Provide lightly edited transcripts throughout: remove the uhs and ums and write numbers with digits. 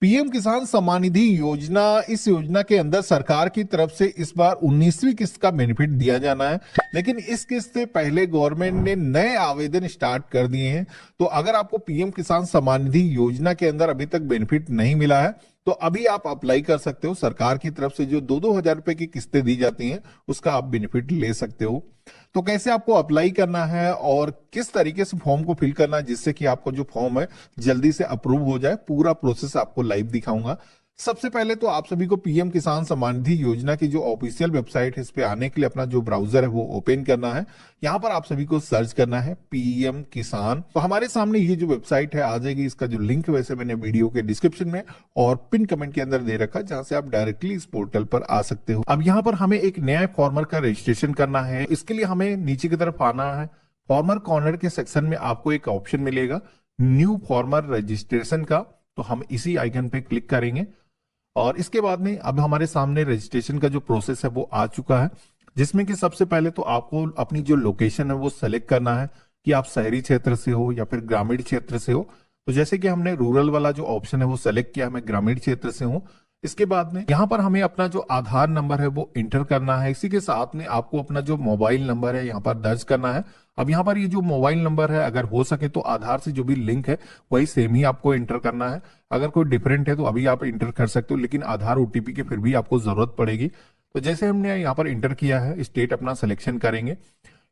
PM किसान सम्मान निधि योजना, इस योजना के अंदर सरकार की तरफ से इस बार 19वीं किस्त का बेनिफिट दिया जाना है। लेकिन इस किस्त से पहले गवर्नमेंट ने नए आवेदन स्टार्ट कर दिए हैं। तो अगर आपको पीएम किसान सम्मान निधि योजना के अंदर अभी तक बेनिफिट नहीं मिला है तो अभी आप अप्लाई कर सकते हो। सरकार की तरफ से जो 2-2 हजार रुपए की किस्तें दी जाती हैं उसका आप बेनिफिट ले सकते हो। तो कैसे आपको अप्लाई करना है और किस तरीके से फॉर्म को फिल करना है जिससे कि आपको जो फॉर्म है जल्दी से अप्रूव हो जाए, पूरा प्रोसेस आपको लाइव दिखाऊंगा। सबसे पहले तो आप सभी को पीएम किसान सम्मान निधि योजना की जो ऑफिशियल वेबसाइट है इस पे आने के लिए अपना जो ब्राउजर है वो ओपन करना है। यहाँ पर आप सभी को सर्च करना है पीएम किसान, तो हमारे सामने ये जो वेबसाइट है आ जाएगी। इसका जो लिंक वैसे मैंने वीडियो के डिस्क्रिप्शन में और पिन कमेंट के अंदर दे रखा है, जहां से आप डायरेक्टली इस पोर्टल पर आ सकते हो। अब यहाँ पर हमें एक नया फार्मर का रजिस्ट्रेशन करना है। इसके लिए हमें नीचे की तरफ आना है। फार्मर कॉर्नर के सेक्शन में आपको एक ऑप्शन मिलेगा न्यू फार्मर रजिस्ट्रेशन का, तो हम इसी आइकन पे क्लिक करेंगे और इसके बाद में अब हमारे सामने रजिस्ट्रेशन का जो प्रोसेस है वो आ चुका है, जिसमें कि सबसे पहले तो आपको अपनी जो लोकेशन है वो सेलेक्ट करना है कि आप शहरी क्षेत्र से हो या फिर ग्रामीण क्षेत्र से हो। तो जैसे कि हमने रूरल वाला जो ऑप्शन है वो सेलेक्ट किया, मैं ग्रामीण क्षेत्र से हूँ। इसके बाद में यहाँ पर हमें अपना जो आधार नंबर है वो इंटर करना है। इसी के साथ में आपको अपना जो मोबाइल नंबर है यहाँ पर दर्ज करना है। अब यहाँ पर ये जो मोबाइल नंबर है अगर हो सके तो आधार से जो भी लिंक है वही सेम ही आपको इंटर करना है। अगर कोई डिफरेंट है तो अभी आप इंटर कर सकते हो, लेकिन आधार ओटीपी की फिर भी आपको जरूरत पड़ेगी। तो जैसे हमने यहाँ पर इंटर किया है, स्टेट अपना सिलेक्शन करेंगे।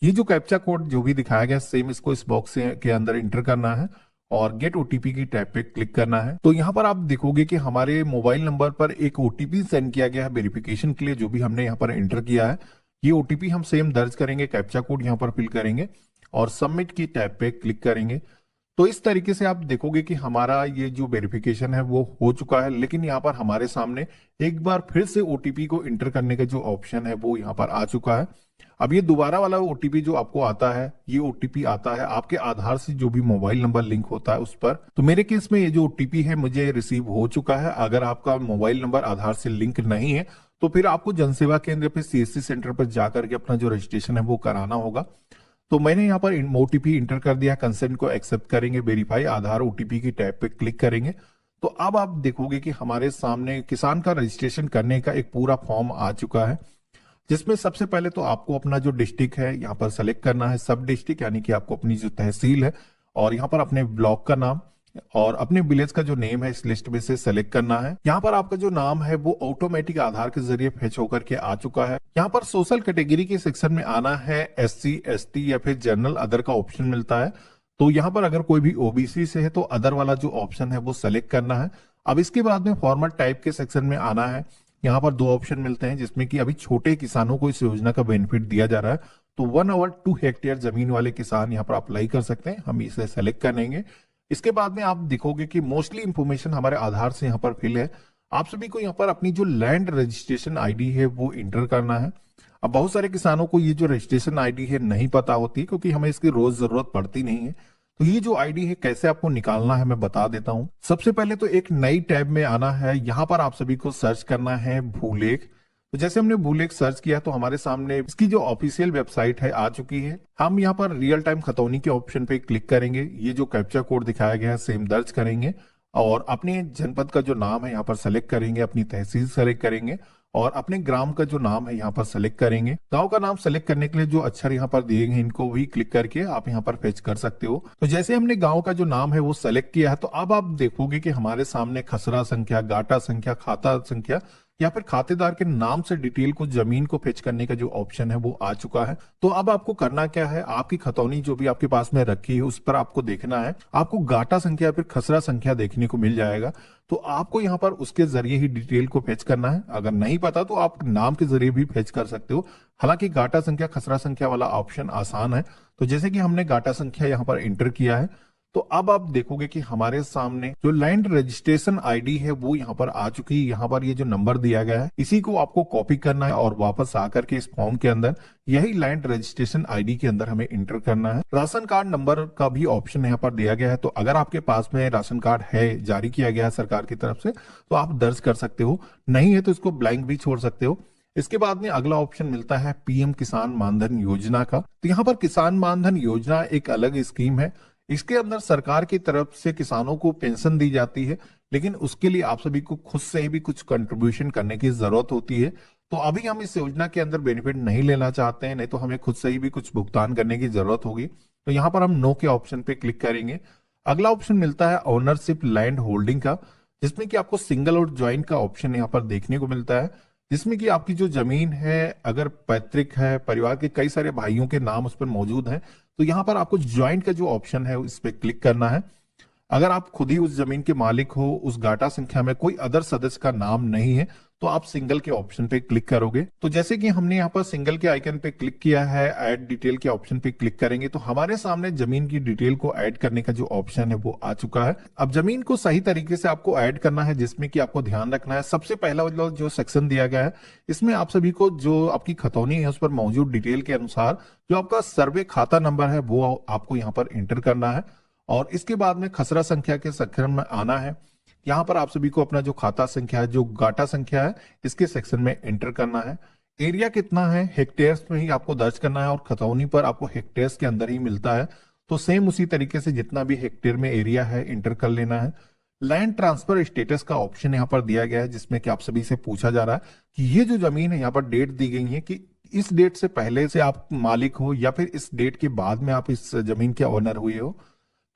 ये जो कैप्चा कोड जो भी दिखाया गया सेम इसको इस बॉक्स के अंदर इंटर करना है और गेट ओटीपी की टैब पे क्लिक करना है। तो यहाँ पर आप देखोगे कि हमारे मोबाइल नंबर पर एक ओटीपी सेंड किया गया है वेरिफिकेशन के लिए, जो भी हमने यहाँ पर एंटर किया है। ये ओटीपी हम सेम दर्ज करेंगे, कैप्चा कोड यहाँ पर फिल करेंगे और सबमिट की टैब पे क्लिक करेंगे। तो इस तरीके से आप देखोगे कि हमारा ये जो वेरिफिकेशन है वो हो चुका है। लेकिन यहाँ पर हमारे सामने एक बार फिर से ओटीपी को इंटर करने का जो ऑप्शन है वो यहाँ पर आ चुका है। अब ये दोबारा वाला ओटीपी जो आपको आता है, ये ओटीपी आता है आपके आधार से जो भी मोबाइल नंबर लिंक होता है उस पर। तो मेरे केस में ये जो ओटीपी है मुझे रिसीव हो चुका है। अगर आपका मोबाइल नंबर आधार से लिंक नहीं है तो फिर आपको जनसेवा केंद्र पे सीएससी सेंटर पर जाकर के अपना जो रजिस्ट्रेशन है वो कराना होगा। तो मैंने यहाँ पर ओटीपी इंटर कर दिया, कंसेंट को एक्सेप्ट करेंगे, वेरीफाई आधार ओटीपी की टैब पे क्लिक करेंगे। तो अब आप देखोगे कि हमारे सामने किसान का रजिस्ट्रेशन करने का एक पूरा फॉर्म आ चुका है, जिसमें सबसे पहले तो आपको अपना जो डिस्ट्रिक्ट है यहाँ पर सेलेक्ट करना है, सब डिस्ट्रिक्ट यानी कि आपको अपनी जो तहसील है और यहाँ पर अपने ब्लॉक का नाम और अपने विलेज का जो नेम है इस लिस्ट में से सेलेक्ट करना है। यहाँ पर आपका जो नाम है वो ऑटोमेटिक आधार के जरिए फेच होकर के आ चुका है। यहाँ पर सोशल कैटेगरी के सेक्शन में आना है, एससी एसटी या फिर जनरल अदर का ऑप्शन मिलता है। तो यहाँ पर अगर कोई भी ओबीसी से है तो अदर वाला जो ऑप्शन है वो सेलेक्ट करना है। अब इसके बाद में फॉर्मल टाइप के सेक्शन में आना है। यहाँ पर दो ऑप्शन मिलते हैं जिसमें कि अभी छोटे किसानों को इस योजना का बेनिफिट दिया जा रहा है। तो 1 और 2 हेक्टेयर जमीन वाले किसान यहाँ पर अप्लाई कर सकते हैं, हम इसे सेलेक्ट करेंगे। इसके बाद में आप देखोगे कि मोस्टली इंफॉर्मेशन हमारे आधार से यहाँ पर फिल है। आप सभी को यहाँ पर अपनी जो लैंड रजिस्ट्रेशन आईडी है वो इंटर करना है। अब बहुत सारे किसानों को ये जो रजिस्ट्रेशन आईडी है नहीं पता होती, क्योंकि हमें इसकी रोज जरूरत पड़ती नहीं है। तो ये जो आईडी है कैसे आपको निकालना है मैं बता देता हूँ। सबसे पहले तो एक नई टैब में आना है, यहाँ पर आप सभी को सर्च करना है भूलेख। तो जैसे हमने भूलेख सर्च किया तो हमारे सामने इसकी जो ऑफिशियल वेबसाइट है आ चुकी है। हम यहाँ पर रियल टाइम खतौनी के ऑप्शन पे क्लिक करेंगे, ये जो कैप्चा कोड दिखाया गया है सेम दर्ज करेंगे और अपने जनपद का जो नाम है यहाँ पर सेलेक्ट करेंगे, अपनी तहसील सेलेक्ट करेंगे और अपने ग्राम का जो नाम है यहाँ पर सेलेक्ट करेंगे। गांव का नाम सेलेक्ट करने के लिए जो अक्षर यहाँ पर दिए गए इनको भी क्लिक करके आप यहाँ पर फेच कर सकते हो। तो जैसे हमने गांव का जो नाम है वो सेलेक्ट किया है तो अब आप देखोगे कि हमारे सामने खसरा संख्या, गाटा संख्या, खाता संख्या या फिर खातेदार के नाम से डिटेल को, जमीन को फेच करने का जो ऑप्शन है वो आ चुका है। तो अब आपको करना क्या है, आपकी खतौनी जो भी आपके पास में रखी है उस पर आपको देखना है। आपको गाटा संख्या या फिर खसरा संख्या देखने को मिल जाएगा, तो आपको यहाँ पर उसके जरिए ही डिटेल को फेच करना है। अगर नहीं पता तो आप नाम के जरिए भी फेच कर सकते हो। हालांकि गाटा संख्या खसरा संख्या वाला ऑप्शन आसान है। तो जैसे कि हमने गाटा संख्या यहाँ पर एंटर किया है तो अब आप देखोगे कि हमारे सामने जो लैंड रजिस्ट्रेशन आईडी है वो यहाँ पर आ चुकी है। यहाँ पर ये जो नंबर दिया गया है इसी को आपको कॉपी करना है और वापस आकर के इस फॉर्म के अंदर यही लैंड रजिस्ट्रेशन आईडी के अंदर हमें इंटर करना है। राशन कार्ड नंबर का भी ऑप्शन यहाँ पर दिया गया है, तो अगर आपके पास में राशन कार्ड है, जारी किया गया है सरकार की तरफ से, तो आप दर्ज कर सकते हो। नहीं है तो इसको ब्लैंक भी छोड़ सकते हो। इसके बाद में अगला ऑप्शन मिलता है पीएम किसान मानधन योजना का। तो यहाँ पर किसान मानधन योजना एक अलग स्कीम है। इसके अंदर सरकार की तरफ से किसानों को पेंशन दी जाती है। लेकिन उसके लिए आप सभी को खुद से ही भी कुछ कंट्रीब्यूशन करने की जरूरत होती है। तो अभी हम इस योजना के अंदर बेनिफिट नहीं लेना चाहते हैं, नहीं तो हमें खुद से ही भी कुछ भुगतान करने की जरूरत होगी। तो यहाँ पर हम नो के ऑप्शन पे क्लिक करेंगे। अगला ऑप्शन मिलता है ओनरशिप लैंड होल्डिंग का, जिसमें कि आपको सिंगल और ज्वाइंट का ऑप्शन यहाँ पर देखने को मिलता है, जिसमें कि आपकी जो जमीन है अगर पैतृक है, परिवार के कई सारे भाइयों के नाम उस पर मौजूद हैं, तो यहाँ पर आपको ज्वाइंट का जो ऑप्शन है इस पे क्लिक करना है। अगर आप खुद ही उस जमीन के मालिक हो, उस गाटा संख्या में कोई अदर सदस्य का नाम नहीं है, तो आप सिंगल के ऑप्शन पे क्लिक करोगे। तो जैसे कि हमने यहाँ पर सिंगल के आइकन पे क्लिक किया है, ऐड डिटेल के ऑप्शन पे क्लिक करेंगे तो हमारे सामने जमीन की डिटेल को ऐड करने का जो ऑप्शन है वो आ चुका है। अब जमीन को सही तरीके से आपको ऐड करना है, जिसमें कि आपको ध्यान रखना है, सबसे पहला वाला जो सेक्शन दिया गया है इसमें आप सभी को जो आपकी खतौनी है उस पर मौजूद डिटेल के अनुसार जो आपका सर्वे खाता नंबर है वो आपको यहाँ पर एंटर करना है। और इसके बाद में खसरा संख्या के सेक्शन में आना है। यहाँ पर आप सभी को अपना जो खाता संख्या है, जो गाटा संख्या है, इसके सेक्शन में एंटर करना है। एरिया कितना है हेक्टेयर्स में ही आपको दर्ज करना है, और खतौनी पर आपको हेक्टेयर्स के अंदर ही मिलता है, तो सेम उसी तरीके से जितना भी हेक्टेयर में एरिया है एंटर कर लेना है। लैंड ट्रांसफर स्टेटस का ऑप्शन यहाँ पर दिया गया है, जिसमें कि आप सभी से पूछा जा रहा है कि ये जो जमीन है यहाँ पर डेट दी गई है कि इस डेट से पहले से आप मालिक हो या फिर इस डेट के बाद में आप इस जमीन के ओनर हुए हो।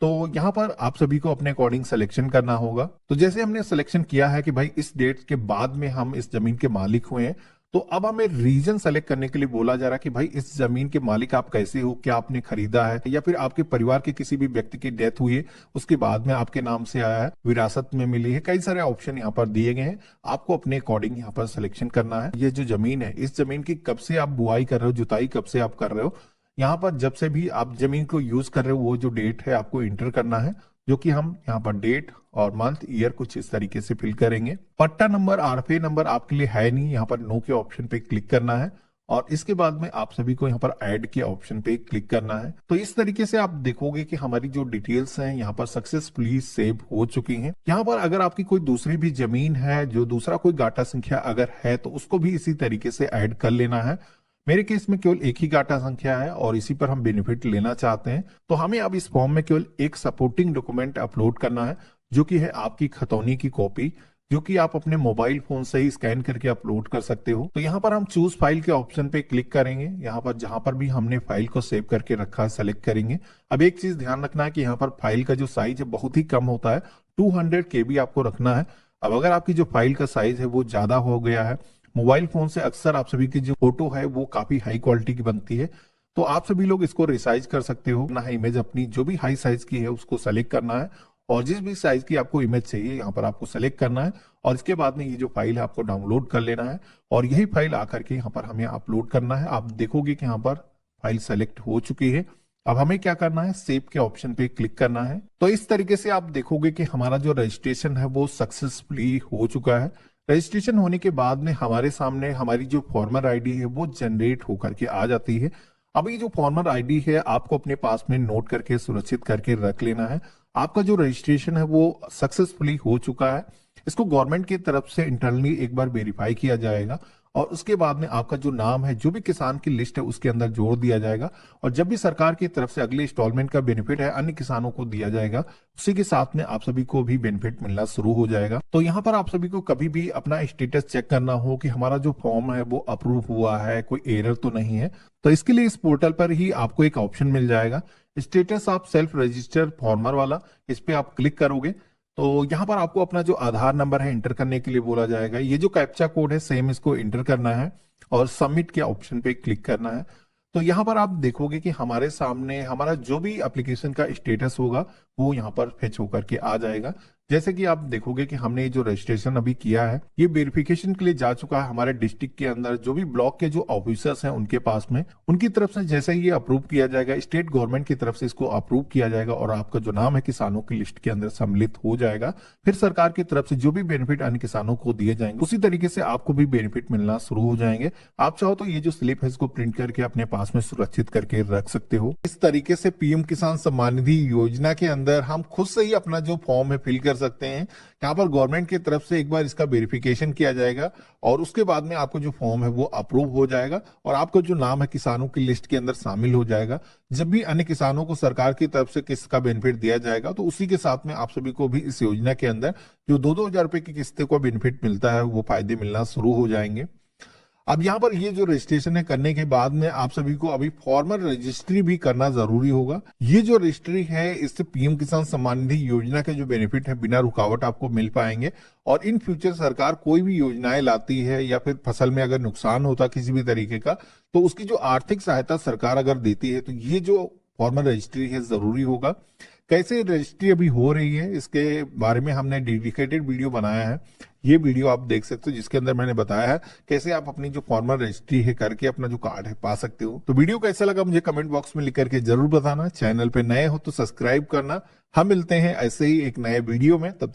तो यहाँ पर आप सभी को अपने अकॉर्डिंग सिलेक्शन करना होगा। तो जैसे हमने सिलेक्शन किया है कि भाई इस डेट के बाद में हम इस जमीन के मालिक हुए हैं, तो अब हमें रीजन सेलेक्ट करने के लिए बोला जा रहा है कि भाई इस जमीन के मालिक आप कैसे हो, क्या आपने खरीदा है या फिर आपके परिवार के किसी भी व्यक्ति की डेथ हुई है उसके बाद में आपके नाम से आया है, विरासत में मिली है। कई सारे ऑप्शन यहाँ पर दिए गए हैं, आपको अपने अकॉर्डिंग यहाँ पर सिलेक्शन करना है। ये जो जमीन है इस जमीन की कब से आप बुआई कर रहे हो, जुताई कब से आप कर रहे हो, यहाँ पर जब से भी आप जमीन को यूज कर रहे हो वो जो डेट है आपको इंटर करना है, जो कि हम यहाँ पर डेट और मंथ ईयर कुछ इस तरीके से फिल करेंगे। पट्टा नंबर आरफे नंबर आपके लिए है नहीं, यहाँ पर नो के ऑप्शन पे क्लिक करना है और इसके बाद में आप सभी को यहाँ पर ऐड के ऑप्शन पे क्लिक करना है। तो इस तरीके से आप देखोगे कि हमारी जो डिटेल्स हैं यहाँ पर सक्सेसफुली सेव हो चुकी हैं। यहाँ पर अगर आपकी कोई दूसरी भी जमीन है, जो दूसरा कोई गाटा संख्या अगर है, तो उसको भी इसी तरीके से ऐड कर लेना है। मेरे केस में केवल एक ही गाटा संख्या है और इसी पर हम बेनिफिट लेना चाहते हैं, तो हमें अब इस फॉर्म में केवल एक सपोर्टिंग डॉक्यूमेंट अपलोड करना है, जो कि है आपकी खतौनी की कॉपी, जो कि आप अपने मोबाइल फोन से ही स्कैन करके अपलोड कर सकते हो। तो यहाँ पर हम चूज फाइल के ऑप्शन पे क्लिक करेंगे। यहाँ पर जहां पर भी हमने फाइल को सेव करके रखा है सेलेक्ट करेंगे। अब एक चीज ध्यान रखना है कि यहाँ पर फाइल का जो साइज है बहुत ही कम होता है, 200 KB आपको रखना है। अब अगर आपकी जो फाइल का साइज है वो ज्यादा हो गया है, मोबाइल फोन से अक्सर आप सभी की जो फोटो है वो काफी हाई क्वालिटी की बनती है, तो आप सभी लोग इसको रिसाइज कर सकते हो। ना इमेज अपनी जो भी हाई साइज की है उसको सेलेक्ट करना है और जिस भी साइज की आपको इमेज चाहिए यहाँ पर आपको सेलेक्ट करना है और इसके बाद में ये जो फाइल है आपको डाउनलोड कर लेना है और यही फाइल आकर के यहाँ पर हमें अपलोड करना है। आप देखोगे कि यहाँ पर फाइल सेलेक्ट हो चुकी है। अब हमें क्या करना है, सेव के ऑप्शन पे क्लिक करना है। तो इस तरीके से आप देखोगे कि हमारा जो रजिस्ट्रेशन है वो सक्सेसफुली हो चुका है। रजिस्ट्रेशन होने के बाद में हमारे सामने हमारी जो फॉर्मर आईडी है वो जनरेट होकर के आ जाती है। अब ये जो फॉर्मर आईडी है आपको अपने पास में नोट करके सुरक्षित करके रख लेना है। आपका जो रजिस्ट्रेशन है वो सक्सेसफुली हो चुका है। इसको गवर्नमेंट की तरफ से इंटरनली एक बार वेरीफाई किया जाएगा और उसके बाद में आपका जो नाम है, जो भी किसान की लिस्ट है उसके अंदर जोड़ दिया जाएगा और जब भी सरकार की तरफ से अगले इंस्टॉलमेंट का बेनिफिट है अन्य किसानों को दिया जाएगा, उसी के साथ में आप सभी को भी बेनिफिट मिलना शुरू हो जाएगा। तो यहाँ पर आप सभी को कभी भी अपना स्टेटस चेक करना हो कि हमारा जो फॉर्म है वो अप्रूव हुआ है, कोई एरर तो नहीं है, तो इसके लिए इस पोर्टल पर ही आपको एक ऑप्शन मिल जाएगा, status of self register farmer वाला। इस पे आप क्लिक करोगे तो यहाँ पर आपको अपना जो आधार नंबर है एंटर करने के लिए बोला जाएगा। ये जो कैप्चा कोड है सेम इसको एंटर करना है और सबमिट के ऑप्शन पे क्लिक करना है। तो यहाँ पर आप देखोगे कि हमारे सामने हमारा जो भी एप्लीकेशन का स्टेटस होगा वो यहाँ पर फेच होकर के आ जाएगा। जैसे कि आप देखोगे कि हमने जो रजिस्ट्रेशन अभी किया है ये वेरिफिकेशन के लिए जा चुका है हमारे डिस्ट्रिक्ट के अंदर, जो भी ब्लॉक के जो ऑफिसर्स हैं उनके पास में, उनकी तरफ से जैसे ही ये अप्रूव किया जाएगा, स्टेट गवर्नमेंट की तरफ से इसको अप्रूव किया जाएगा और आपका जो नाम है किसानों की लिस्ट के अंदर सम्मिलित हो जाएगा। फिर सरकार की तरफ से जो भी बेनिफिट अन्य किसानों को दिए जाएंगे उसी तरीके से आपको भी बेनिफिट मिलना शुरू हो जाएंगे। आप चाहो तो ये जो स्लिप है इसको प्रिंट करके अपने पास में सुरक्षित करके रख सकते हो। इस तरीके से पीएम किसान सम्मान निधि योजना के अंदर हम खुद से ही अपना जो फॉर्म है फिल कर सकते हैं। यहाँ पर गवर्नमेंट की तरफ से एक बार इसका वेरिफिकेशन किया जाएगा और उसके बाद में आपको जो फॉर्म है वो अप्रूव हो जाएगा और आपका जो नाम है किसानों की लिस्ट के अंदर शामिल हो जाएगा। जब भी अन्य किसानों को सरकार की तरफ से किस्त का बेनिफिट दिया जाएगा तो उसी के साथ में आप सभी को भी इस योजना के अंदर जो 2-2 हजार रुपए की किस्तें को बेनिफिट मिलता है वो फायदे मिलना शुरू हो जाएंगे। अब यहाँ पर ये जो रजिस्ट्रेशन है करने के बाद में आप सभी को अभी फॉर्मल रजिस्ट्री भी करना जरूरी होगा। ये जो रजिस्ट्री है इससे पीएम किसान सम्मान निधि योजना के जो बेनिफिट है बिना रुकावट आपको मिल पाएंगे और इन फ्यूचर सरकार कोई भी योजनाएं लाती है या फिर फसल में अगर नुकसान होता किसी भी तरीके का तो उसकी जो आर्थिक सहायता सरकार अगर देती है तो ये जो फॉर्मल रजिस्ट्री है जरूरी होगा। कैसे रजिस्ट्री अभी हो रही है इसके बारे में हमने डेडिकेटेड वीडियो बनाया है। ये वीडियो आप देख सकते हो जिसके अंदर मैंने बताया है कैसे आप अपनी जो फॉर्मल रजिस्ट्री है करके अपना जो कार्ड है पा सकते हो। तो वीडियो कैसा लगा मुझे कमेंट बॉक्स में लिख करके जरूर बताना। चैनल पे नए हो तो सब्सक्राइब करना। हम मिलते हैं ऐसे ही एक नए वीडियो में, तब